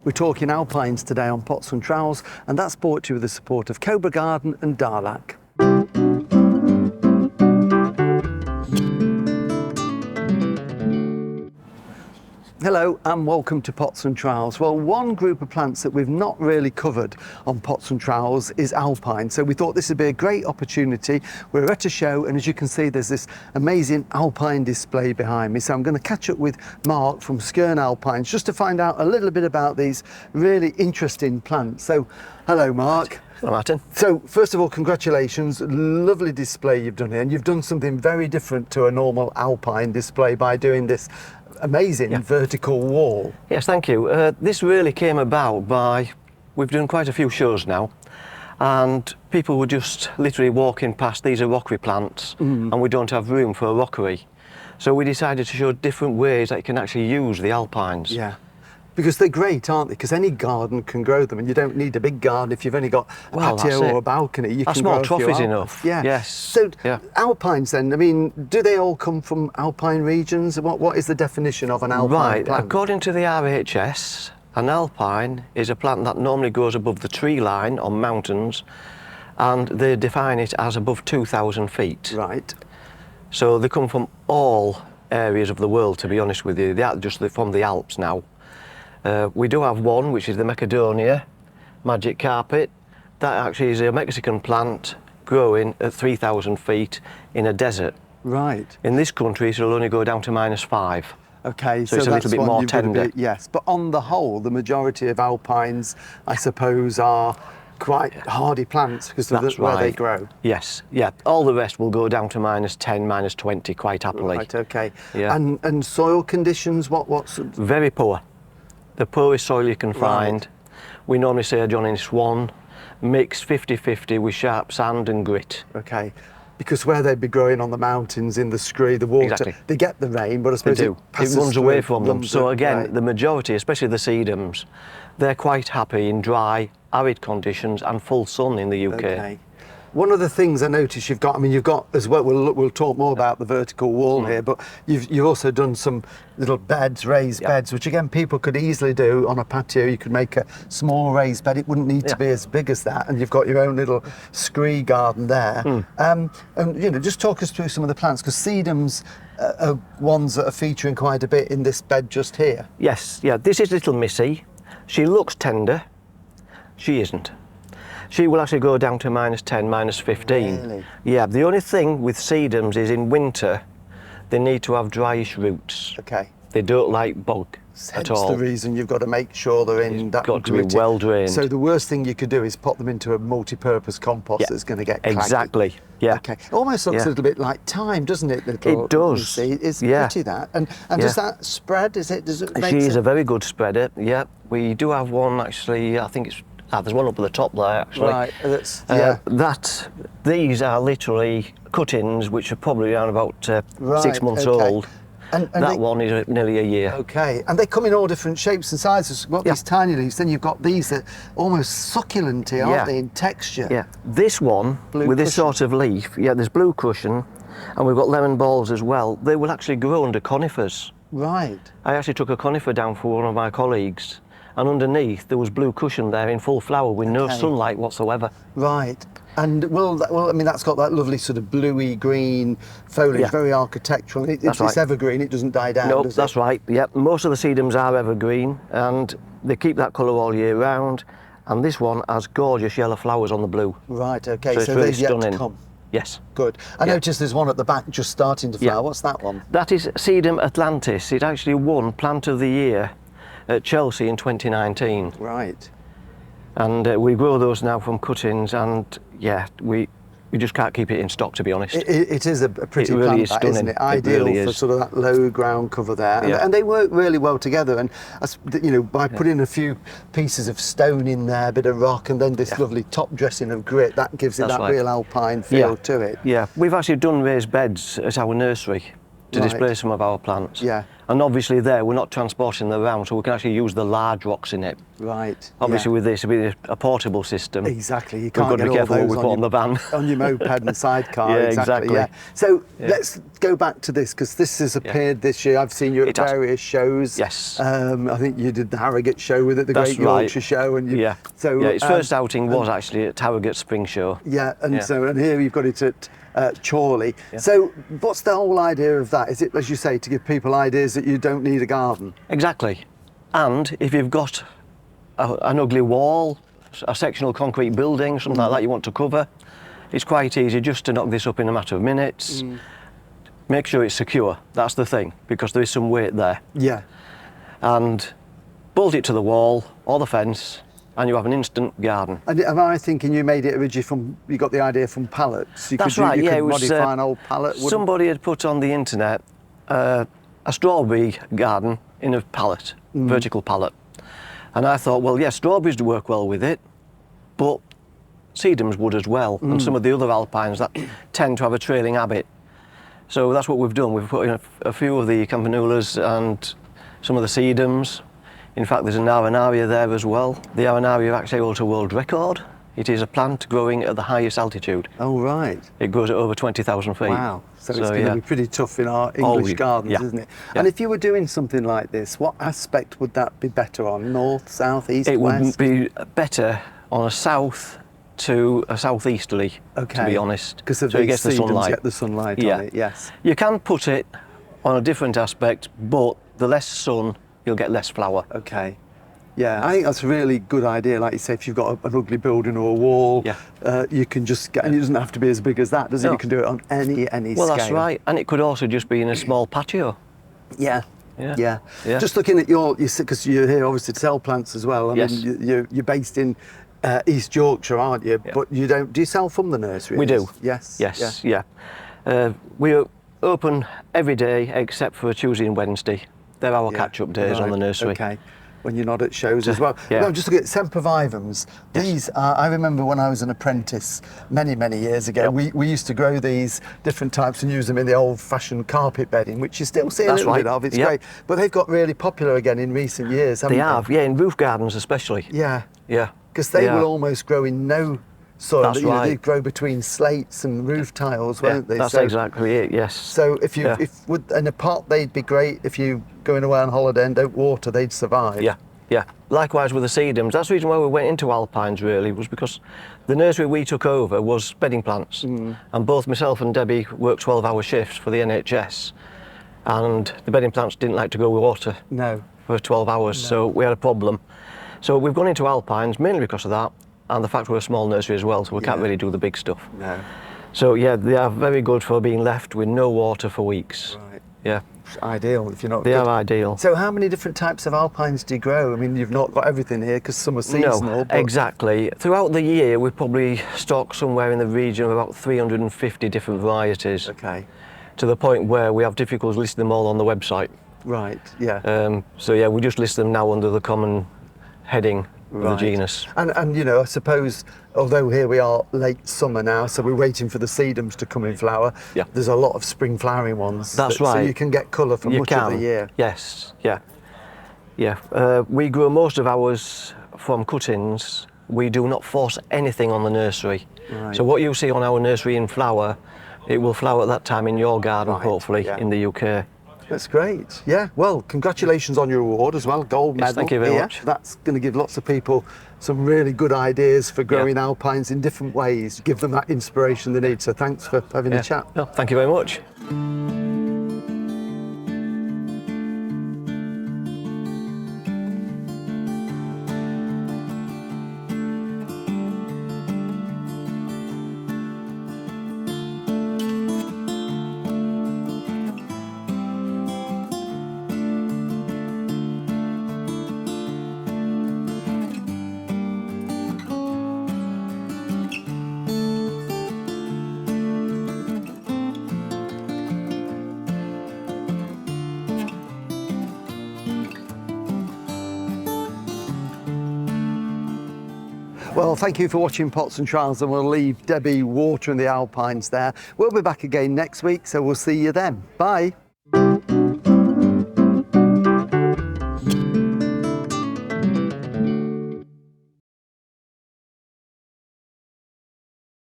We're talking Alpines today on Pots and Trowels, and that's brought to you with the support of Cobra Garden and Darlac. Hello and welcome to Pots and Trowels. Well, one group of plants that we've not really covered on Pots and Trowels is Alpine. So we thought this would be a great opportunity. We're at a show, and as you can see, there's this amazing Alpine display behind me. So I'm going to catch up with Mark from Skerne Alpines just to find out a little bit about these really interesting plants. So, hello Mark. Hello Martin. So first of all, congratulations, lovely display you've done here, and you've done something very different to a normal Alpine display by doing this amazing vertical wall. Yes, thank you. This really came about by, we've done quite a few shows now, and people were just literally walking past. These are rockery plants, and we don't have room for a rockery. So we decided to show different ways that you can actually use the Alpines. Yeah. Because they're great, aren't they? Because any garden can grow them, and you don't need a big garden if you've only got a patio or a balcony. You a can small grow trough a few is enough. Yeah. Yes. So Alpines then, I mean, do they all come from Alpine regions? What is the definition of an Alpine plant? According to the RHS, an Alpine is a plant that normally grows above the tree line on mountains, and they define it as above 2,000 feet. Right. So they come from all areas of the world, to be honest with you. They are just from the Alps now. We do have one, which is the Macedonia magic carpet. That actually is a Mexican plant growing at 3,000 feet in a desert. Right. In this country, it'll only go down to -5. Okay, so it's a little bit more tender. Yes, but on the whole, the majority of Alpines, I suppose, are quite hardy plants because of where they grow. Yes, yeah. All the rest will go down to -10, -20 quite happily. Right, okay. Yeah. And soil conditions, what's... Very poor. The poorest soil you can find. We normally say a Johnny Swan, mixed 50-50 with sharp sand and grit. Okay, because where they'd be growing on the mountains in the scree, the water, they get the rain, but I suppose it runs away from them. So again, the majority, especially the sedums, they're quite happy in dry, arid conditions and full sun in the UK. Okay. One of the things I noticed you've got, I mean, you've got as well, we'll talk more about the vertical wall here, but you've also done some little beds, raised beds, which again, people could easily do on a patio. You could make a small raised bed. It wouldn't need to be as big as that. And you've got your own little scree garden there. And, you know, just talk us through some of the plants, because sedums are ones that are featuring quite a bit in this bed just here. Yes, yeah, this is little Missy. She looks tender. She isn't. She will actually go down to -10, -15. Really? Yeah, the only thing with sedums is in winter, they need to have dryish roots. Okay. They don't like bog at all. That's the reason you've got to make sure they're in that got to be well drained. So the worst thing you could do is pop them into a multi-purpose compost that's going to get claggy. Exactly, yeah. Okay. It almost looks a little bit like thyme, doesn't it? It does. It's pretty, that. And does that spread? Does it make She's a very good spreader, yeah. We do have one actually, I think it's there's one up at the top there, actually. Right, that's, these are literally cuttings, which are probably around about 6 months old. And that one is nearly a year. Okay, and they come in all different shapes and sizes. You've got these tiny leaves, then you've got these that are almost succulent, aren't they, in texture? Yeah, this one, with this sort of leaf, there's blue cushion, and we've got lemon balls as well. They will actually grow under conifers. Right. I actually took a conifer down for one of my colleagues, and underneath there was blue cushion there in full flower with no sunlight whatsoever. Right. And well, I mean, that's got that lovely sort of bluey green foliage, very architectural. It's evergreen, it doesn't die down, does it? That's right. Yep. Most of the sedums are evergreen, and they keep that colour all year round. And this one has gorgeous yellow flowers on the blue. Right, okay, so it's really they've yet stunning. to come. Yes. Good. I noticed there's one at the back just starting to flower. What's that one? That is Sedum Atlantis. It actually won Plant of the Year at Chelsea in 2019. Right. And we grow those now from cuttings, and we just can't keep it in stock, to be honest. It is a pretty really plant, isn't it? Ideal for sort of that low ground cover there. And they work really well together. And, you know, by putting a few pieces of stone in there, a bit of rock, and then this lovely top dressing of grit, that gives it that real alpine feel to it. Yeah, we've actually done raised beds at our nursery to display some of our plants. Yeah. And obviously there, we're not transporting them around, so we can actually use the large rocks in it. Right. Obviously with this, it'll be a portable system. Exactly. You We've can't got to get be all careful what those we put on the van. on your moped and sidecar. Yeah, exactly. exactly. Yeah. So let's go back to this, because this has appeared this year. I've seen you at various shows. Yes. I think you did the Harrogate show with it, the That's Great Yorkshire show, and yeah. So its first outing was actually at Harrogate Spring Show. Yeah, and here you've got it at Chorley. Yeah. So what's the whole idea of that? Is it, as you say, to give people ideas that you don't need a garden? Exactly. And if you've got an ugly wall, a sectional concrete building, something like that you want to cover, it's quite easy just to knock this up in a matter of minutes. Make sure it's secure, that's the thing, because there is some weight there. Yeah. And bolt it to the wall or the fence, and you have an instant garden. And am I thinking you made it originally from, you got the idea from pallets? That's right, you yeah. could It was modify an old pallet? Somebody had put on the internet a strawberry garden in a pallet, vertical pallet. And I thought, well, yeah, strawberries do work well with it, but sedums would as well, and some of the other alpines that tend to have a trailing habit. So that's what we've done. We've put in a few of the campanulas and some of the sedums. In fact, there's an arenaria there as well. The arenaria actually holds a world record. It is a plant growing at the highest altitude. Oh, right. It grows at over 20,000 feet. Wow. So it's going to be pretty tough in our English gardens, isn't it? Yeah. And if you were doing something like this, what aspect would that be better on? North, south, east, It west? would be better on a south to a southeasterly, to be honest. Because of so it gets the sunlight. Get the sunlight on it, yes. You can put it on a different aspect, but the less sun, you'll get less flower. Okay. Yeah, I think that's a really good idea. Like you say, if you've got an ugly building or a wall, you can just get, and it doesn't have to be as big as that, does it? You can do it on any scale. Well, that's right. And it could also just be in a small patio. Yeah. Yeah. Just looking at because you're here obviously to sell plants as well. I mean, you're based in East Yorkshire, aren't you? Yeah. But do you sell from the nursery? We do. Yes. Yeah. We're open every day except for Tuesday and Wednesday. They're our catch-up days on the nursery. Okay. When you're not at shows as well. Yeah. No, just look at sempervivums. These are, I remember when I was an apprentice many years ago, we used to grow these different types and use them in the old-fashioned carpet bedding, which you still see a little bit of. It's great. But they've got really popular again in recent years, haven't they? They have, yeah, in roof gardens especially. Yeah. Yeah. Because they will almost grow in no soil. That's right. They grow between slates and roof tiles, won't they? That's exactly it, yes. So if in a pot, they'd be great. If you going away on holiday and don't water, they'd survive. Yeah. Likewise with the sedums. That's the reason why we went into alpines really, was because the nursery we took over was bedding plants. And both myself and Debbie worked 12-hour shifts for the NHS. And the bedding plants didn't like to go with water for 12 hours, so we had a problem. So we've gone into alpines mainly because of that, and the fact we're a small nursery as well, so we can't really do the big stuff. No. So yeah, they are very good for being left with no water for weeks. Right. Yeah. It's ideal if you're not. They are ideal. So how many different types of alpines do you grow? I mean, you've not got everything here because some are seasonal. No, but... exactly. Throughout the year, we probably stock somewhere in the region of about 350 different varieties. Okay. To the point where we have difficulties listing them all on the website. Right. Yeah. So yeah, we just list them now under the common heading of the genus. And you know, I suppose, although here we are late summer now, so we're waiting for the sedums to come in flower. Yeah. There's a lot of spring flowering ones. That's right. So you can get colour for much of the year. Yes. Yeah. We grow most of ours from cuttings. We do not force anything on the nursery. Right. So what you see on our nursery in flower, it will flower at that time in your garden, hopefully, in the UK. That's great. Yeah. Well, congratulations on your award as well, gold medal. Yes, thank you very much. That's going to give lots of people some really good ideas for growing alpines in different ways. Give them that inspiration they need. So thanks for having a chat. No, thank you very much. Well, thank you for watching Pots and Trowels, and we'll leave Debbie watering the alpines there. We'll be back again next week, so we'll see you then. Bye.